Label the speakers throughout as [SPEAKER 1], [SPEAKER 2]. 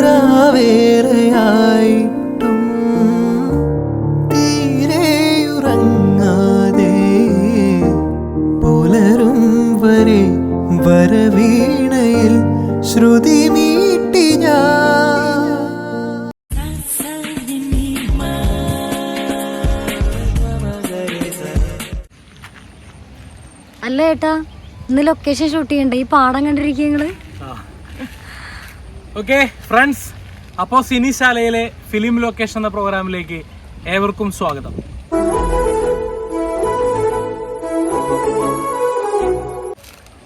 [SPEAKER 1] രാവേറെയായിട്ടും തീരെയുറങ്ങാതെ പുലരും വരെ വരവീണയിൽ ശ്രുതി മീട്ടി
[SPEAKER 2] അല്ല ഏട്ടാ, ഇന്ന് ലൊക്കേഷൻ ഷൂട്ട് ചെയ്യണ്ടേ? ഈ പാടം കണ്ടിരിക്കുന്നത്.
[SPEAKER 3] ഓക്കെ ഫ്രണ്ട്സ്, അപ്പോൾ സിനിശാലയിലെ ഫിലിം ലൊക്കേഷൻ എന്ന പ്രോഗ്രാമിലേക്ക് ഏവർക്കും സ്വാഗതം.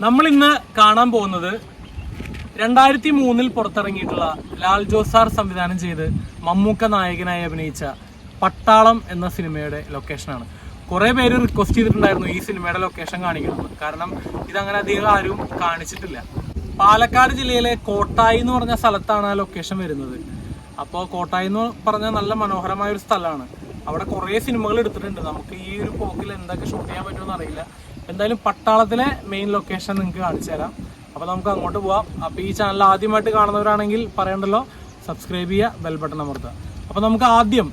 [SPEAKER 3] നമ്മൾ ഇന്ന് കാണാൻ പോകുന്നത് 2003 പുറത്തിറങ്ങിയിട്ടുള്ള ലാൽ ജോസ് സാർ സംവിധാനം ചെയ്ത് മമ്മൂക്ക നായകനായി അഭിനയിച്ച പട്ടാളം എന്ന സിനിമയുടെ ലൊക്കേഷനാണ്. കുറേ പേര് റിക്വസ്റ്റ് ചെയ്തിട്ടുണ്ടായിരുന്നു ഈ സിനിമയുടെ ലൊക്കേഷൻ കാണിക്കണമെന്ന്. കാരണം ഇതങ്ങനെ അധികം ആരും കാണിച്ചിട്ടില്ല. പാലക്കാട് ജില്ലയിലെ കോട്ടായി എന്ന് പറഞ്ഞ സ്ഥലത്താണ് ആ ലൊക്കേഷൻ വരുന്നത്. അപ്പോൾ കോട്ടായി എന്ന് പറഞ്ഞാൽ നല്ല മനോഹരമായ ഒരു സ്ഥലമാണ്. അവിടെ കുറേ സിനിമകൾ എടുത്തിട്ടുണ്ട്. നമുക്ക് ഈ ഒരു പോക്കിൽ എന്തൊക്കെ ഷൂട്ട് ചെയ്യാൻ പറ്റുമെന്ന് അറിയില്ല. എന്തായാലും പട്ടാളത്തിലെ മെയിൻ ലൊക്കേഷൻ നിങ്ങൾക്ക് കാണിച്ചു തരാം. അപ്പോൾ നമുക്ക് അങ്ങോട്ട് പോവാം. അപ്പോൾ ഈ ചാനൽ ആദ്യമായിട്ട് കാണുന്നവരാണെങ്കിൽ പറയണ്ടല്ലോ, സബ്സ്ക്രൈബ് ചെയ്യുക, ബെൽ ബട്ടൺ അമർത്തുക. അപ്പോൾ നമുക്ക് ആദ്യം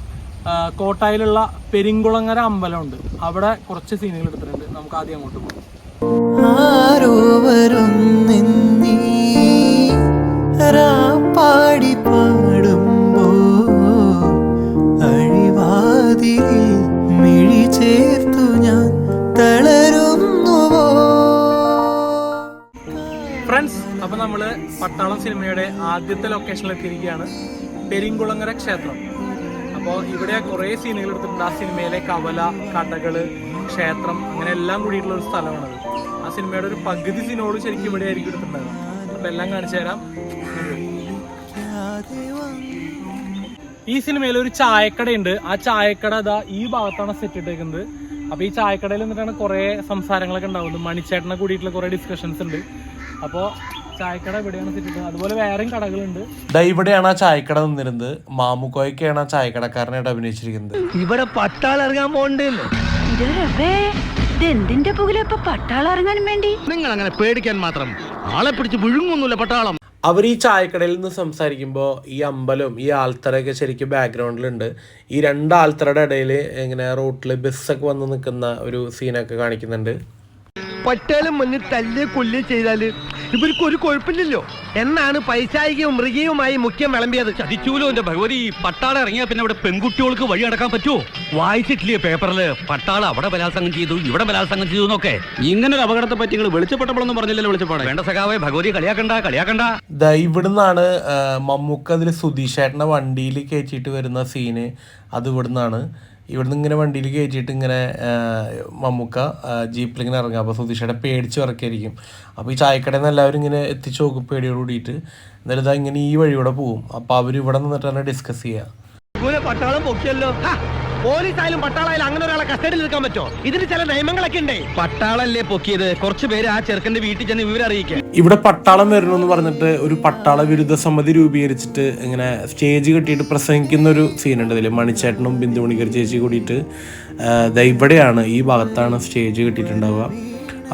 [SPEAKER 3] കോട്ടായിലുള്ള പെരിങ്കുളങ്ങര അമ്പലമുണ്ട്, അവിടെ കുറച്ച് സീനുകൾ എടുത്തിട്ടുണ്ട്. നമുക്ക് ആദ്യം അങ്ങോട്ട് പോകാം.
[SPEAKER 1] പാടി പാടുമ്പോ അഴിവാതിൽ മിഴി ചേർത്തു ഞാൻ തളരുന്നുവോ.
[SPEAKER 3] ഫ്രണ്ട്സ്, അപ്പോൾ നമ്മൾ പട്ടാളം സിനിമയുടെ ആദ്യത്തെ ലൊക്കേഷനിലെത്തിയിരിക്കുകയാണ്, പെരിങ്കുളങ്ങര ക്ഷേത്രം. അപ്പോൾ ഇവിടെ കുറേ സീനുകൾ എടുത്തിട്ടുണ്ട്. ആ സിനിമയിലെ കവല, കടകള്, ക്ഷേത്രം, അങ്ങനെ എല്ലാം കൂടിയിട്ടുള്ള ഒരു സ്ഥലമാണത്. ആ സിനിമയുടെ ഒരു പകുതി സീനോട് ശരിക്കും ഇവിടെ ആയിരിക്കും എടുത്തിട്ടുണ്ടാകും. അപ്പോൾ എല്ലാം കാണിച്ചു തരാം. ഈ സിനിമയിൽ ഒരു ചായക്കടയുണ്ട്. ആ ചായക്കട അതാ ഈ ഭാഗത്താണ് സെറ്റ് ഇട്ടേക്കുന്നത്. അപ്പോൾ ഈ ചായക്കടയിൽ നിന്നിട്ടാണ് കുറേ സംസാരങ്ങളൊക്കെ ഉണ്ടാവുന്നത്. മണിച്ചേട്ടനെ കൂടിയിട്ടുള്ള കുറേ ഡിസ്കഷൻസ് ഉണ്ട്. അപ്പോൾ ചായക്കട ഇവിടെയാണ് സെറ്റ് ഇട്ടത്. അതുപോലെ വേറെയും കടകളുണ്ട്.
[SPEAKER 4] ഇവിടെയാണ് ആ ചായക്കട നിന്നിരുന്നത്. മാമുക്കോയ്ക്കാണ് ആ ചായക്കടക്കാരനായിട്ട് അഭിനയിച്ചിരിക്കുന്നത്.
[SPEAKER 5] ഇവിടെ പട്ടാളിറങ്ങാൻ പോണ്ടല്ലോ.
[SPEAKER 2] എന്തിന്റെ പുകിലപ്പ പട്ടാളം ഇറങ്ങാൻ വേണ്ടി?
[SPEAKER 5] നിങ്ങൾ അങ്ങനെ പേടിക്കാൻ മാത്രം ആളെ പിടിച്ച് വിഴുങ്ങൊന്നുമില്ല പട്ടാളം.
[SPEAKER 4] അവർ ഈ ചായക്കടയിൽ നിന്ന് സംസാരിക്കുമ്പോൾ ഈ അമ്പലവും ഈ ആൽത്തറയൊക്കെ ശരിക്കും ബാക്ക്ഗ്രൗണ്ടിലുണ്ട്. ഈ രണ്ട് ആൽത്തറയുടെ ഇടയിൽ ഇങ്ങനെ റോട്ടിൽ ബസ്സൊക്കെ വന്ന് നിൽക്കുന്ന ഒരു സീനൊക്കെ കാണിക്കുന്നുണ്ട്.
[SPEAKER 5] പട്ടാളം മുന്നിൽ തല്ല് കൊല്ല് ചെയ്താല് ഇവർക്ക് ഒരു കുഴപ്പമില്ലല്ലോ എന്നാണ് പൈശാചികവും മൃഗീയവുമായി മുഖ്യം വിളമ്പിയത്.
[SPEAKER 6] ചതിച്ചൂലോ എന്റെ ഭഗവതി. പട്ടാളം ഇറങ്ങിയാൽ പിന്നെ ഇവിടെ പെൺകുട്ടികൾക്ക് വഴി അടക്കാൻ പറ്റുമോ? വായിച്ചിട്ടില്ലേ പേപ്പറില് പട്ടാളം അവിടെ ബലാത്സംഗം ചെയ്തു, ഇവിടെ ബലാത്സംഗം ചെയ്തു എന്നൊക്കെ? ഇങ്ങനൊരു അപകടത്തെ പറ്റി നിങ്ങൾ വെളിച്ചപ്പെട്ടപ്പോഴൊന്നും പറഞ്ഞില്ലല്ലോ. വെളിച്ചപ്പാട് വേണ്ട സഖാവേ, ഭഗവതി കളിയാക്കണ്ട.
[SPEAKER 4] ഇവിടുന്നാണ് മമ്മൂക്ക അതിൽ സുധീഷേട്ടനെ വണ്ടിയിൽ കയറ്റിയിട്ട് വരുന്ന സീന്. അത് ഇവിടുന്ന് ഇങ്ങനെ വണ്ടിയിൽ കയറ്റിയിട്ട് ഇങ്ങനെ മമ്മൂക്ക ജീപ്പിലിങ്ങനെ ഇറങ്ങുക. അപ്പോൾ സുധീഷേട്ടൻ പേടിച്ച് ഇറക്കിയായിരിക്കും. അപ്പോൾ ഈ ചായക്കടയിൽ നിന്ന് എല്ലാവരും ഇങ്ങനെ എത്തിച്ച് നോക്കും പേടിയോട് കൂടിയിട്ട്. എന്നാലും ഇതാ ഇങ്ങനെ ഈ വഴിയൂടെ പോവും. അപ്പോൾ അവർ ഇവിടെ നിന്നിട്ടാണ് ഡിസ്കസ് ചെയ്യുക.
[SPEAKER 5] പട്ടാളം പൊക്കിയല്ലോ. പോലീസായാലും പട്ടാളായാലും അങ്ങനെ ഒരാളെ കസ്റ്റഡിയിൽ എടുക്കാൻ പറ്റുമോ? ഇതിന് ചില നിയമങ്ങളൊക്കെ ഉണ്ട്. പട്ടാളല്ലേ പൊക്കിയത്. കുറച്ച് പേര് ആ ചെറുക്കന്റെ വീട്ടിൽ ചെന്ന് വിവരം അറിയിക്കാം.
[SPEAKER 4] ഇവിടെ പട്ടാളം വരണമെന്ന് പറഞ്ഞിട്ട് ഒരു പട്ടാള വിരുദ്ധ സമിതി രൂപീകരിച്ചിട്ട് ഇങ്ങനെ സ്റ്റേജ് കെട്ടിയിട്ട് പ്രസംഗിക്കുന്ന ഒരു സീനുണ്ട് ഇതിൽ. മണിച്ചേട്ടനും ബിന്ദു മണിക്കർ ചേച്ചി കൂടിയിട്ട് ഇവിടെയാണ് ഈ ഭാഗത്താണ് സ്റ്റേജ് കെട്ടിയിട്ടുണ്ടാവുക.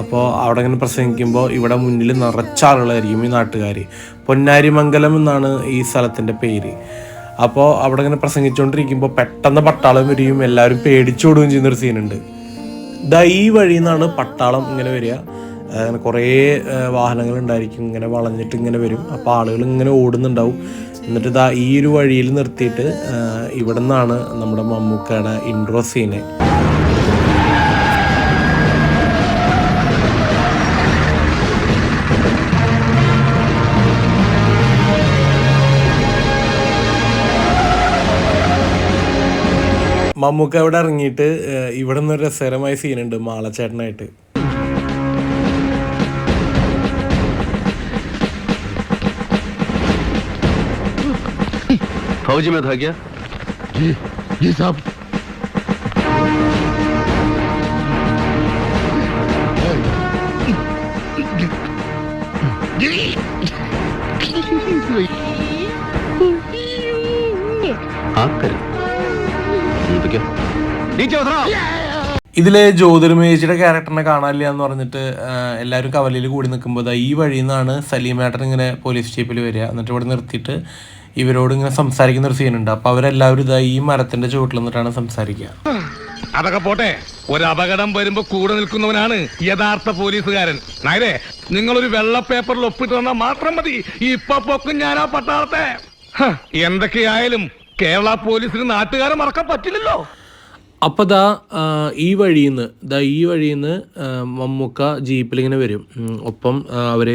[SPEAKER 4] അപ്പോൾ അവിടെ ഇങ്ങനെ പ്രസംഗിക്കുമ്പോൾ ഇവിടെ മുന്നിൽ നിറച്ച ആളുകളായിരിക്കും ഈ നാട്ടുകാർ. പൊന്നാരിമംഗലം എന്നാണ് ഈ സ്ഥലത്തിൻ്റെ പേര്. അപ്പോൾ അവിടെ ഇങ്ങനെ പ്രസംഗിച്ചുകൊണ്ടിരിക്കുമ്പോൾ പെട്ടെന്ന് പട്ടാളം വരികയും എല്ലാവരും പേടിച്ചോടുകയും ചെയ്യുന്നൊരു സീനുണ്ട്. ഈ വഴിയിൽ നിന്നാണ് പട്ടാളം ഇങ്ങനെ വരിക. അങ്ങനെ കുറേ വാഹനങ്ങൾ ഉണ്ടായിരിക്കും, ഇങ്ങനെ വളഞ്ഞിട്ട് ഇങ്ങനെ വരും. അപ്പോൾ ആളുകൾ ഇങ്ങനെ ഓടുന്നുണ്ടാവും. എന്നിട്ട് ഈ ഒരു വഴിയിൽ നിർത്തിയിട്ട് ഇവിടെ നിന്നാണ് നമ്മുടെ മമ്മൂക്കയുടെ ഇൻട്രോ സീന്. മമ്മൂക്ക അവിടെ ഇറങ്ങിയിട്ട് ഇവിടെ നിന്നൊരു രസകരമായ സീനുണ്ട് മാളച്ചേട്ടനായിട്ട്.
[SPEAKER 6] फौजी में था क्या? जी साहब.
[SPEAKER 4] ഇതിലെ ജ്യോതിർമേജിയുടെ ക്യാരക്ടറിനെ കാണാനില്ല എന്ന് പറഞ്ഞിട്ട് എല്ലാവരും കവലയിൽ കൂടി നിൽക്കുമ്പോൾ ഈ വഴിയിൽ നിന്നാണ് സലീമേട്ടൻ ഇങ്ങനെ പോലീസ് ജീപ്പിൽ വരിക. എന്നിട്ട് ഇവിടെ നിർത്തിയിട്ട് ഇവരോട് ഇങ്ങനെ സംസാരിക്കുന്ന ഒരു സീനുണ്ട്. അപ്പോൾ അവരെല്ലാവരും ഇതാ ഈ മരത്തിൻ്റെ ചുവട്ടിൽ നിന്നിട്ടാണ് സംസാരിക്കുക.
[SPEAKER 7] അതൊക്കെ പോട്ടെ, ഒരു അപകടം വരുമ്പോ കൂടെ നിൽക്കുന്നവനാണ് യഥാർത്ഥ പോലീസുകാരൻ. നായരെ, നിങ്ങളൊരു വെള്ള പേപ്പറിൽ ഒപ്പിട്ട് തന്നാൽ മാത്രം മതി, ഇപ്പൊ പൊക്കും ഞാനാ പട്ടാളത്തെ. എന്തൊക്കെയായാലും കേരള പോലീസിന് നാട്ടുകാരെ മറക്കാൻ പറ്റില്ലല്ലോ.
[SPEAKER 4] അപ്പോൾ ഈ വഴിയിൽ നിന്ന് മമ്മൂക്ക ജീപ്പിലിങ്ങനെ വരും. ഒപ്പം അവർ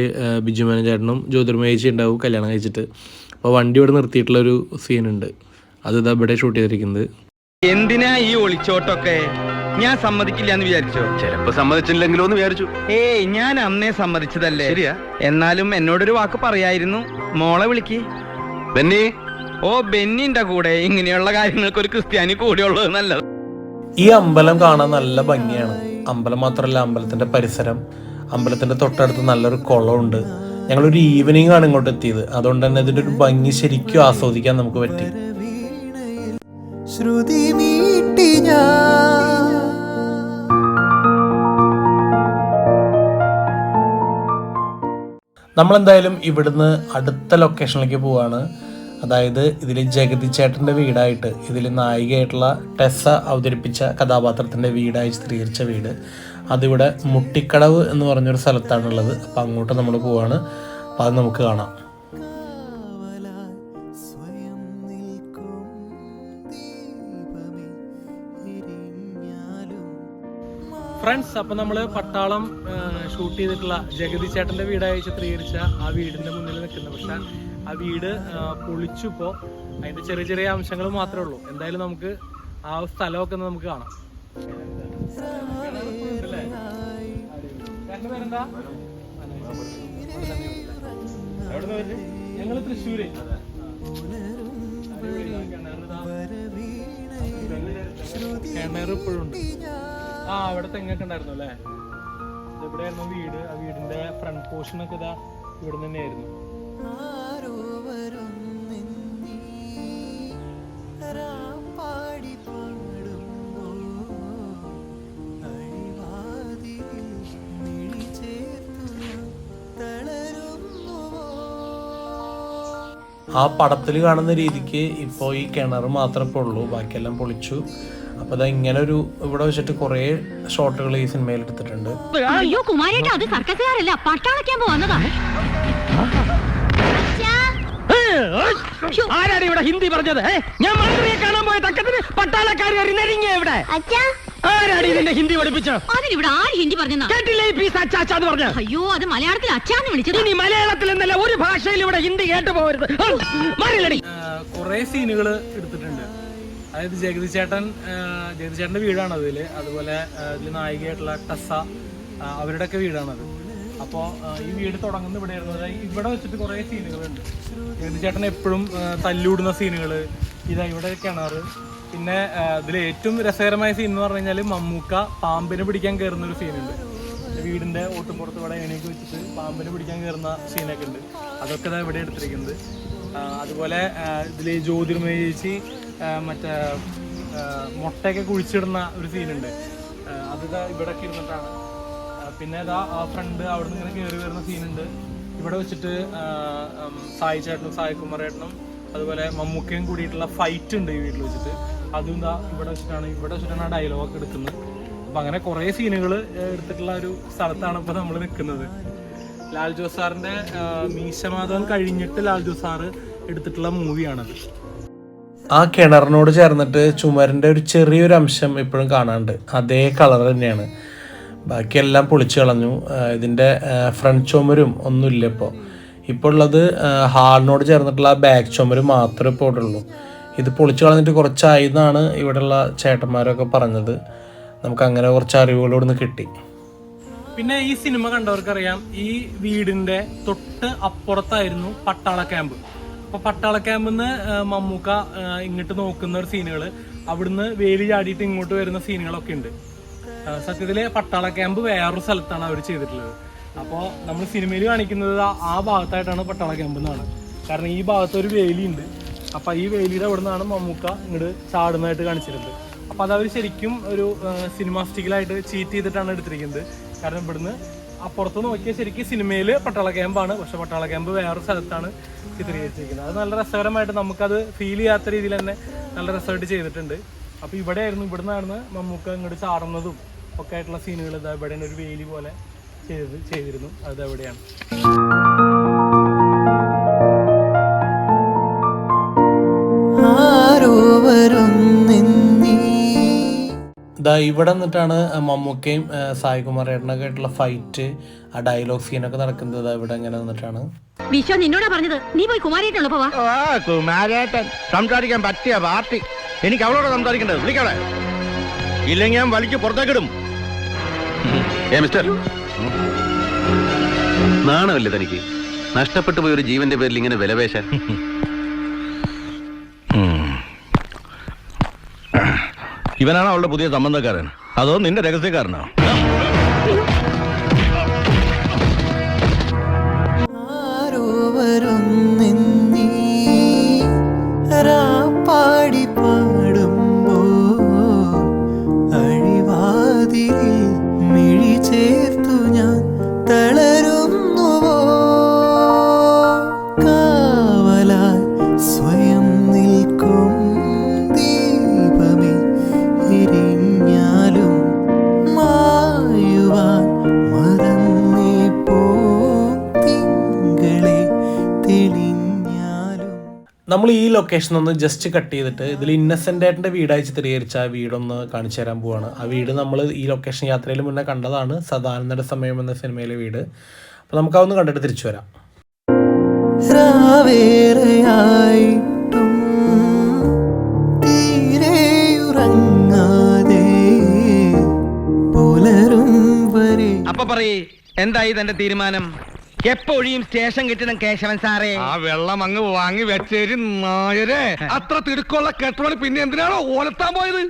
[SPEAKER 4] ബിജുമേനോൻ ചേട്ടനും ജ്യോതിർമയ ചേച്ചി ഉണ്ടാവും കല്യാണം കഴിച്ചിട്ട്. അപ്പോൾ വണ്ടി ഇവിടെ നിർത്തിയിട്ടുള്ളൊരു സീനുണ്ട്. അത് ഇവിടെ ഷൂട്ട് ചെയ്തിരിക്കുന്നത്.
[SPEAKER 5] എന്തിനാ ഈ ഒളിച്ചോട്ടൊക്കെ? ഞാൻ സമ്മതിക്കില്ല എന്ന് വിചാരിച്ചോ?
[SPEAKER 6] ചിലപ്പോ സമ്മതിച്ചില്ലെങ്കിലോ എന്ന് വിചാരിച്ചു.
[SPEAKER 5] ഏയ്, ഞാൻ അന്നേ സമ്മതിച്ചതല്ലേ. ശരിയാ. എന്നാലും എന്നോടൊരു വാക്ക് പറയായിരുന്നു. മോളെ വിളിക്ക്.
[SPEAKER 6] ബെന്നി.
[SPEAKER 5] ഓ, ബെന്നിന്റെ കൂടെ ഇങ്ങനെയുള്ള കാര്യങ്ങൾക്ക് ഒരു ക്രിസ്ത്യാനി കൂടെയുള്ളത് നല്ലത്.
[SPEAKER 4] ഈ അമ്പലം കാണാൻ നല്ല ഭംഗിയാണ്. അമ്പലം മാത്രമല്ല, അമ്പലത്തിൻ്റെ പരിസരം, അമ്പലത്തിൻ്റെ തൊട്ടടുത്ത് നല്ലൊരു കുളമുണ്ട്. ഞങ്ങളൊരു ഈവനിങ് ആണ് ഇങ്ങോട്ട് എത്തിയത്. അതുകൊണ്ട് തന്നെ ഇതിൻ്റെ ഒരു ഭംഗി ശരിക്കും ആസ്വദിക്കാൻ നമുക്ക് പറ്റി.
[SPEAKER 1] ശ്രുതി മീട്ടി ഞാൻ
[SPEAKER 4] നമ്മളെന്തായാലും ഇവിടുന്ന് അടുത്ത ലൊക്കേഷനിലേക്ക് പോവാണ്. അതായത് ഇതിൽ ജഗതി ചേട്ടൻ്റെ വീടായിട്ട്, ഇതിൽ നായികയായിട്ടുള്ള ടെസ്സ അവതരിപ്പിച്ച കഥാപാത്രത്തിൻ്റെ വീടായി ചിത്രീകരിച്ച വീട്, അതിവിടെ മുട്ടിക്കടവ് എന്ന് പറഞ്ഞൊരു സ്ഥലത്താണുള്ളത്. അപ്പം അങ്ങോട്ട് നമ്മൾ പോവാണ്. അപ്പം അത് നമുക്ക് കാണാം.
[SPEAKER 3] ഫ്രണ്ട്സ്, അപ്പം നമ്മൾ പട്ടാളം ഷൂട്ട് ചെയ്തിട്ടുള്ള ജഗതി ചേട്ടൻ്റെ വീടായി ചിത്രീകരിച്ച ആ വീടിൻ്റെ മുന്നിൽ നിൽക്കുന്നത്. പക്ഷെ ആ വീട് പൊളിച്ചു. ഇപ്പോൾ അതിൻ്റെ ചെറിയ ചെറിയ അംശങ്ങൾ മാത്രമേ ഉള്ളൂ. എന്തായാലും നമുക്ക് ആ സ്ഥലമൊക്കെ നമുക്ക് കാണാം. ഞങ്ങൾ തൃശ്ശൂര്. കിണർ ഇപ്പോഴും ഉണ്ട്. ഇവിടെ തെങ്ങൊക്കെ ഉണ്ടായിരുന്നു അല്ലേ? ഇതെവിടെയായിരുന്നു വീട്? ആ വീടിന്റെ ഫ്രണ്ട് പോർഷനൊക്കെ ഇതാ ഇവിടെ തന്നെയായിരുന്നു.
[SPEAKER 4] ആ പടത്തിൽ കാണുന്ന രീതിക്ക് ഇപ്പോൾ ഈ കിണർ മാത്രമേ ഉള്ളൂ, ബാക്കിയെല്ലാം പൊളിച്ചു. അപ്പോൾ അത് ഇങ്ങനെ ഒരു ഇവിടെ വെച്ചിട്ട് കുറേ ഷോട്ടുകൾ ഈ സിനിമയിൽ എടുത്തിട്ടുണ്ട്.
[SPEAKER 2] അയ്യോ കുമാരേട്ടാ, അത് സർക്കസുകാരല്ല, പട്ടാളക്കാൻ പോകുന്നതാ.
[SPEAKER 5] ആരാണ് ഇവിടെ ഹിന്ദി പറഞ്ഞത്? ഞാൻ മന്ത്രിയെ കാണാൻ പോയ തക്കത്തിന് പട്ടാളക്കാർ ഇവിടെ. ആരാണ് ഇതിന്റെ ഹിന്ദി പഠിപ്പിച്ചോ?
[SPEAKER 2] അതിനിവിടെ ആര് ഹിന്ദി പറഞ്ഞാ
[SPEAKER 5] കേട്ടില്ലേ ഈ പീസ് അച്ചാച്ചാന്ന് പറഞ്ഞ?
[SPEAKER 2] അയ്യോ, അത് മലയാളത്തിൽ അച്ചാന്ന് വിളിച്ചത്.
[SPEAKER 5] ഇനി മലയാളത്തിൽ എന്നല്ല ഒരു ഭാഷയിൽ ഇവിടെ ഹിന്ദി കേട്ടു പോകരുത്.
[SPEAKER 3] കുറെ സീനുകൾ എടുത്തിട്ടുണ്ട്. അതായത് ജഗതി ചേട്ടന്റെ വീടാണ് അതില്. അതുപോലെ ഇതിൽ നായികയായിട്ടുള്ള ടെസ്സ, അവരുടെയൊക്കെ വീടാണത്. അപ്പോൾ ഈ വീട് തുടങ്ങുന്ന ഇവിടെയായിരുന്നു. ഇവിടെ വെച്ചിട്ട് കുറേ സീനുകളുണ്ട്. ജഗതി ചേട്ടൻ എപ്പോഴും തല്ലൂടുന്ന സീനുകൾ, ഇതാ ഇവിടെ കിണർ. പിന്നെ ഇതിൽ ഏറ്റവും രസകരമായ സീൻ എന്ന് പറഞ്ഞു കഴിഞ്ഞാൽ മമ്മൂക്ക പാമ്പിനെ പിടിക്കാൻ കയറുന്ന ഒരു സീനുണ്ട്. വീടിന്റെ ഓട്ടുംപുറത്ത് ഇവിടെ എണീക്ക് വെച്ചിട്ട് പാമ്പിനെ പിടിക്കാൻ കയറുന്ന സീനൊക്കെ ഉണ്ട്. അതൊക്കെ ഇതാ ഇവിടെ എടുത്തിരിക്കുന്നത്. അതുപോലെ ഇതിൽ ജ്യോതിർമയ ചേച്ചി മറ്റേ മുട്ടയൊക്കെ കുഴിച്ചിടുന്ന ഒരു സീനുണ്ട്. അതിതാ ഇവിടെയൊക്കെ ഇരുന്നിട്ടാണ്. പിന്നെ ഇതാ ആ ഫ്രണ്ട് അവിടെ നിന്ന് ഇങ്ങനെ കയറി വരുന്ന സീനുണ്ട്. ഇവിടെ വെച്ചിട്ട് സായി ചേട്ടനും സായികുമാർ ചേട്ടനും അതുപോലെ മമ്മൂക്കയും കൂടിയിട്ടുള്ള ഫൈറ്റ് ഉണ്ട് ഈ വീട്ടിൽ വെച്ചിട്ട്. അതും എന്താ ഇവിടെ വെച്ചിട്ടാണ് ആ ഡയലോഗൊക്കെ എടുക്കുന്നത്. അപ്പം അങ്ങനെ കുറേ സീനുകൾ എടുത്തിട്ടുള്ള ഒരു സ്ഥലത്താണ് ഇപ്പോൾ നമ്മൾ നിൽക്കുന്നത്. ലാൽ ജോസ് സാറിൻ്റെ മീശമാധവൻ കഴിഞ്ഞിട്ട് ലാൽ ജോസ് സാറ് എടുത്തിട്ടുള്ള മൂവിയാണത്.
[SPEAKER 4] ആ കിണറിനോട് ചേർന്നിട്ട് ചുമരിൻ്റെ ഒരു ചെറിയൊരു അംശം ഇപ്പോഴും കാണാനുണ്ട്. അതേ കളർ തന്നെയാണ്. ബാക്കിയെല്ലാം പൊളിച്ചു കളഞ്ഞു. ഇതിൻ്റെ ഫ്രണ്ട് ചുമരും ഒന്നുമില്ല ഇപ്പോൾ ഉള്ളത് ഹാളിനോട് ചേർന്നിട്ടുള്ള ബാക്ക് ചുമര് മാത്രമേ ഇപ്പോൾ ഇവിടെ ഉള്ളൂ. ഇത് പൊളിച്ചു കളഞ്ഞിട്ട് കുറച്ചായി എന്നാണ് ഇവിടെയുള്ള ചേട്ടന്മാരൊക്കെ പറഞ്ഞത്. നമുക്ക് അങ്ങനെ കുറച്ച് അറിവുകളോട് കിട്ടി.
[SPEAKER 3] പിന്നെ ഈ സിനിമ കണ്ടവർക്കറിയാം, ഈ വീടിന്റെ തൊട്ട് അപ്പുറത്തായിരുന്നു പട്ടാള ക്യാമ്പ്. അപ്പൊ പട്ടാള ക്യാമ്പിൽ നിന്ന് മമ്മൂക്ക ഇങ്ങോട്ട് നോക്കുന്ന ഒരു സീനുകള്, അവിടുന്ന് വേലി ചാടിയിട്ട് ഇങ്ങോട്ട് വരുന്ന സീനുകളൊക്കെ ഉണ്ട്. സത്യത്തില് പട്ടാള ക്യാമ്പ് വേറൊരു സ്ഥലത്താണ് അവർ ചെയ്തിട്ടുള്ളത്. അപ്പോൾ നമ്മൾ സിനിമയിൽ കാണിക്കുന്നത് ആ ഭാഗത്തായിട്ടാണ് പട്ടാള ക്യാമ്പ് എന്നാണ്. കാരണം ഈ ഭാഗത്ത് ഒരു വേലിയുണ്ട്. അപ്പൊ ഈ വേലിയുടെ അവിടെ നിന്നാണ് മമ്മൂക്ക ഇങ്ങോട്ട് ചാടുന്നതായിട്ട് കാണിച്ചിരുന്നത്. അപ്പൊ അതവർ ശരിക്കും ഒരു സിനിമാസ്റ്റിക്കലായിട്ട് ചീറ്റ് ചെയ്തിട്ടാണ് എടുത്തിരിക്കുന്നത്. കാരണം ഇവിടുന്ന് അപ്പുറത്ത് നോക്കിയാൽ ശരിക്കും സിനിമയിൽ പട്ടാള ക്യാമ്പാണ്, പക്ഷെ പട്ടാള ക്യാമ്പ് വേറൊരു സ്ഥലത്താണ് ചിത്രീകരിച്ചിരിക്കുന്നത്. അത് നല്ല രസകരമായിട്ട് നമുക്കത് ഫീൽ ചെയ്യാത്ത രീതിയിൽ തന്നെ നല്ല രസമായിട്ട് ചെയ്തിട്ടുണ്ട്. അപ്പോൾ ഇവിടെയായിരുന്നു, ഇവിടെ നിന്നാണ് മമ്മൂക്ക ഇങ്ങോട്ട് ചാടുന്നതും ഒക്കെ ആയിട്ടുള്ള സീനുകൾ. ഇതാ ഇവിടെ ഒരു വേലി പോലെ ചെയ്തിരുന്നു, അത് എവിടെയാണ്.
[SPEAKER 4] ഇവിടെ നിന്നിട്ടാണ് മമ്മൂക്കയും സായികുമാർ ഏട്ടനൊക്കെ ആയിട്ടുള്ള ഫൈറ്റ്, ആ ഡയലോഗ് സീനൊക്കെ നടക്കുന്നത് ഇവിടെ ഇങ്ങനെ നിന്നിട്ടാണ്.
[SPEAKER 8] വിശ്വ നിന്നോടാ പറഞ്ഞത്, നീ പോയി കുമാരേട്ടനുള്ള പോവാ.
[SPEAKER 5] കുമാരേട്ടൻ സംസാരിക്കാൻ പറ്റിയ പാർട്ടി. എനിക്ക് അവളോട് സംസാരിക്കേണ്ടത്, വിളിക്കണേ, ഇല്ലെങ്കിൽ ഞാൻ വലിക്ക് പുറത്തേക്കിടും.
[SPEAKER 6] മിസ്റ്റർ, നാണമല്ലേ തനിക്ക്? നഷ്ടപ്പെട്ടു പോയ ഒരു ജീവന്റെ പേരിൽ ഇങ്ങനെ വിലപേശാൻ?
[SPEAKER 5] ഇവനാണ് അവളുടെ പുതിയ സംബന്ധക്കാരൻ, അതോ നിന്റെ രഹസ്യക്കാരനോ?
[SPEAKER 1] പാടി പാടുമ്പോ അഴിവാതിൽ മിഴി ചേർത്തു ഞാൻ തളരുന്നുവോ, കാവലാൽ സ്വയം നിൽക്കും ദീപമേ എരിഞ്ഞാലും മായുവാൻ മറന്നേ പോ തിങ്കളെ തെളിഞ്ഞാലും.
[SPEAKER 4] നമ്മൾ ഈ ലൊക്കേഷൻ ഒന്ന് ജസ്റ്റ് കട്ട് ചെയ്തിട്ട് ഇതിൽ ഇന്നസെൻ്റ് ഏട്ടൻ്റെ വീടായി ചിത്രീകരിച്ച ആ വീടൊന്ന് കാണിച്ചു തരാൻ പോവാണ്. ആ വീട് നമ്മൾ ഈ ലൊക്കേഷൻ യാത്രയിൽ മുന്നേ കണ്ടതാണ്, സദാനന്ദയുടെ സമയം എന്ന സിനിമയിലെ വീട്. അപ്പോൾ നമുക്കതൊന്ന് കണ്ടിട്ട് തിരിച്ചു വരാം.
[SPEAKER 1] രാവേറെയായിട്ടും തീരെയുറങ്ങാതെ പുലരും വരെ.
[SPEAKER 5] അപ്പൊ പറയേ, എന്തായി തന്റെ തീരുമാനം? എപ്പോഴും സ്റ്റേഷൻ കിട്ടണം കേശവൻ സാറേ.
[SPEAKER 7] ആ വെള്ളം അങ്ങ് വാങ്ങി വെച്ചേരി നായരെ. അത്ര തിടുക്കുള്ള കെട്ടോണി പിന്നെ എന്തിനാണോ ഓലത്താൻ പോയത്?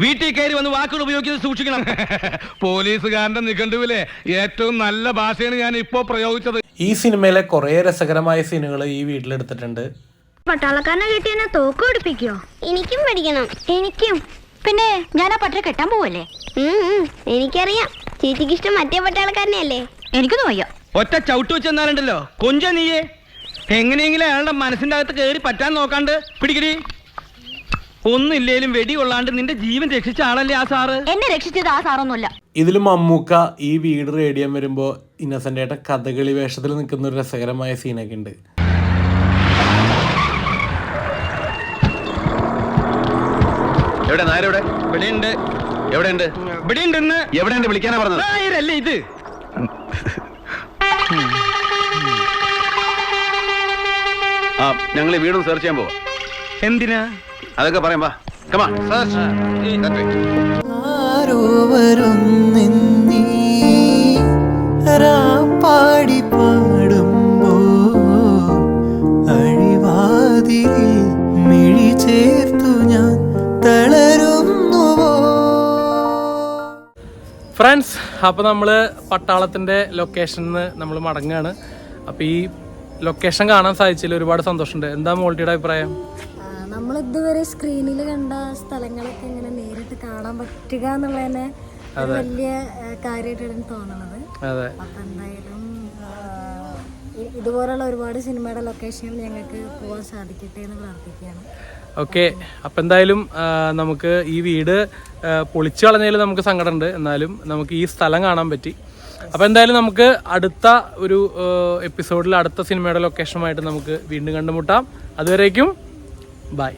[SPEAKER 5] വീട്ടിൽ കയറി വന്ന് വാക്കുകൾ ഉപയോഗിക്കുന്നത് സൂക്ഷിക്കണം.
[SPEAKER 7] പോലീസുകാരന്റെ നിഘണ്ടുവിലെ ഏറ്റവും നല്ല ഭാഷയാണ് ഞാൻ ഇപ്പോ പ്രയോഗിച്ചത്.
[SPEAKER 4] ഈ സിനിമയിലെ കുറേ രസകരമായ സീനുകൾ ഈ വീട്ടിലെടുത്തിട്ടുണ്ട്.
[SPEAKER 8] പട്ടാളക്കാരനെ കിട്ടിയെന്നെ തോക്ക് പിടിപ്പിക്കോ? എനിക്കും പഠിക്കണം. എനിക്കും. പിന്നെ ഞാൻ ആ പട്ടരെ കെട്ടാൻ പോവല്ലേ? എനിക്കറിയാം, ചേച്ചിക്ക് ഇഷ്ടം മറ്റേ പട്ടാളക്കാരനെയല്ലേ. എനിക്കൊന്നും വയ്യ.
[SPEAKER 5] ഒറ്റ ചവിട്ട് വെച്ചെന്നാലുണ്ടല്ലോ കൊഞ്ച നീയേ. എങ്ങനെയെങ്കിലും അയാളുടെ മനസ്സിന്റെ അകത്ത് കയറി പറ്റാൻ നോക്കാണ്ട് പിടിക്കടി. ഒന്നില്ലേലും വെടി കൊള്ളാണ്ട് നിന്റെ ജീവൻ രക്ഷിച്ച ആളല്ലേ ആ സാറ്.
[SPEAKER 8] എന്നെ രക്ഷിച്ചത് ആ സാറൊന്നുമല്ല.
[SPEAKER 4] ഇതിൽ മമ്മൂക്ക ഈ വീട് റേഡിയം വരുമ്പോൾ ഇന്നസെൻ്റ് ഏട്ടൻ കഥകളി വേഷത്തിൽ നിൽക്കുന്ന ഒരു രസകരമായ സീനൊക്കെ ഉണ്ട്.
[SPEAKER 6] എവിടെ നായരെവിടെ?
[SPEAKER 5] ഇവിടെയുണ്ട്.
[SPEAKER 6] എവിടെയുണ്ട്?
[SPEAKER 5] ഇവിടെയുണ്ടെന്ന്.
[SPEAKER 6] എവിടെയുണ്ട്? വിളിക്കാനാ പറഞ്ഞത്.
[SPEAKER 5] നായരല്ലേ ഇത്?
[SPEAKER 6] ആ, ഞങ്ങൾ ഈ വീടും സെർച്ച് ചെയ്യാൻ പോവാ.
[SPEAKER 5] എന്തിനാ?
[SPEAKER 6] അതൊക്കെ പറയാം, വാ. Come on, search. That way.
[SPEAKER 1] ആരോ വരുന്നെന്നീ പാടി പാടുമ്പോ അഴിവാതിൽ മിഴി ചേർത്തു ഞാൻ തളരുന്നുവോ.
[SPEAKER 3] ഫ്രണ്ട്സ്, അപ്പോൾ നമ്മൾ പട്ടാളത്തിൻ്റെ ലൊക്കേഷനിൽ നമ്മൾ മടങ്ങുകയാണ്. അപ്പോൾ ഈ ലൊക്കേഷൻ കാണാൻ സാധിച്ചതിൽ ഒരുപാട് സന്തോഷമുണ്ട്. എന്താ മോൾട്ടിയുടെ അഭിപ്രായം?
[SPEAKER 2] നമ്മൾ ഇതുവരെ സ്ക്രീനിൽ കണ്ട സ്ഥലങ്ങളൊക്കെ ഇങ്ങനെ നേരിട്ട് കാണാൻ പറ്റുക എന്നുള്ളതന്നെ വലിയ കാര്യമായിട്ടാണ് തോന്നുന്നത്. അപ്പം എന്തായാലും ഇതുപോലുള്ള ഒരുപാട് സിനിമയുടെ ലൊക്കേഷനിൽ ഞങ്ങൾക്ക് പോകാൻ സാധിക്കട്ടെ എന്ന് പ്രാർത്ഥിക്കുകയാണ്.
[SPEAKER 3] ഓക്കെ, അപ്പം എന്തായാലും നമുക്ക് ഈ വീട് പൊളിച്ചു കളഞ്ഞതിൽ നമുക്ക് സങ്കടമുണ്ട്, എന്നാലും നമുക്ക് ഈ സ്ഥലം കാണാൻ പറ്റി. അപ്പോൾ എന്തായാലും നമുക്ക് അടുത്ത ഒരു എപ്പിസോഡിൽ അടുത്ത സിനിമയുടെ ലൊക്കേഷനുമായിട്ട് നമുക്ക് വീണ്ടും കണ്ടുമുട്ടാം. അതുവരേക്കും ബൈ.